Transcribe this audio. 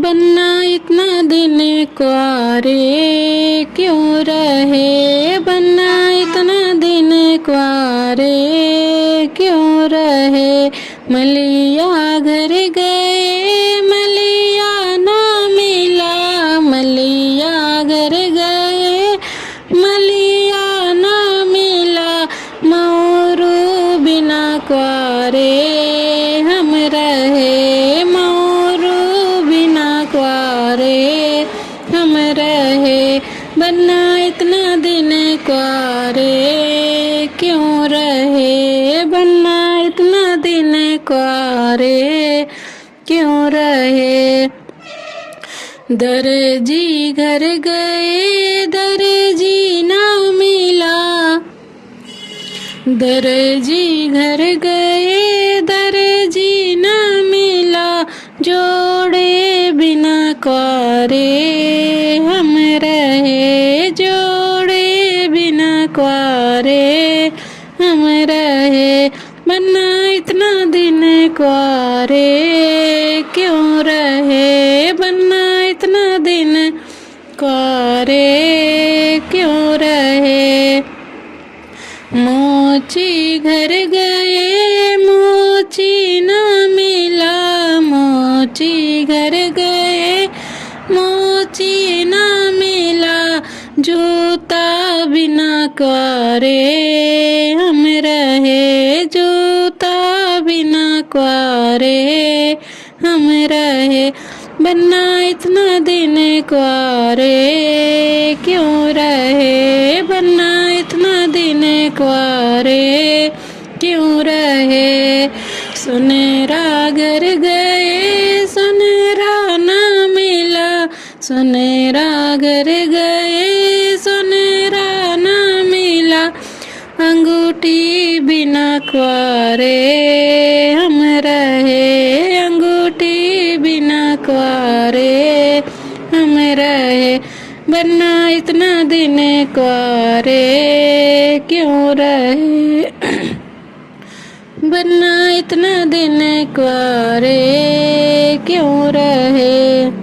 बनना इतना दिन कुआरे क्यों रहे, बनना इतना दिन कुआरे क्यों रहे। मलिया घर गए मलिया ना मिला, मलिया घर गए मलिया ना मिला। मोरू बिना कुआरे हम रहे, मोरू बिना कुआरे हम रहे। बनना इतना दिन कुआरे क्यों रहे, बनना इतना दिन कुआरे क्यों रहे। दर्जी घर गए दर्जी ना मिला, दर्जी घर गए दर्जी ना मिला। जोड़े बिना कुआरे हम रहे, जोड़े बिना कुआरे हम रहे। बनना इतना दिन कुआरे क्यों रहे, बनना इतना दिन कुआरे क्यों रहे। मोची घर गए मोची न मिला, मोची घर गए मोची न मिला। जूता बिना कुआरे हम रहे, जूता बिना कुआरे हम रहे। बनना इतना दिन कुआरे क्यों रहे, बनना इतना दिन कुआरे क्यों रहे। सुनहरा घर गए सुनहरा ना मिला, सुनहरा घर गए सुनहरा ना मिला। अंगूठी बिना कुआरे हम रहे, अंगूठी बिना कुआरे हम रहे। बनना इतना दिन कुआरे क्यों रहे, बनना इतना दिन कुआरे क्यों रहे।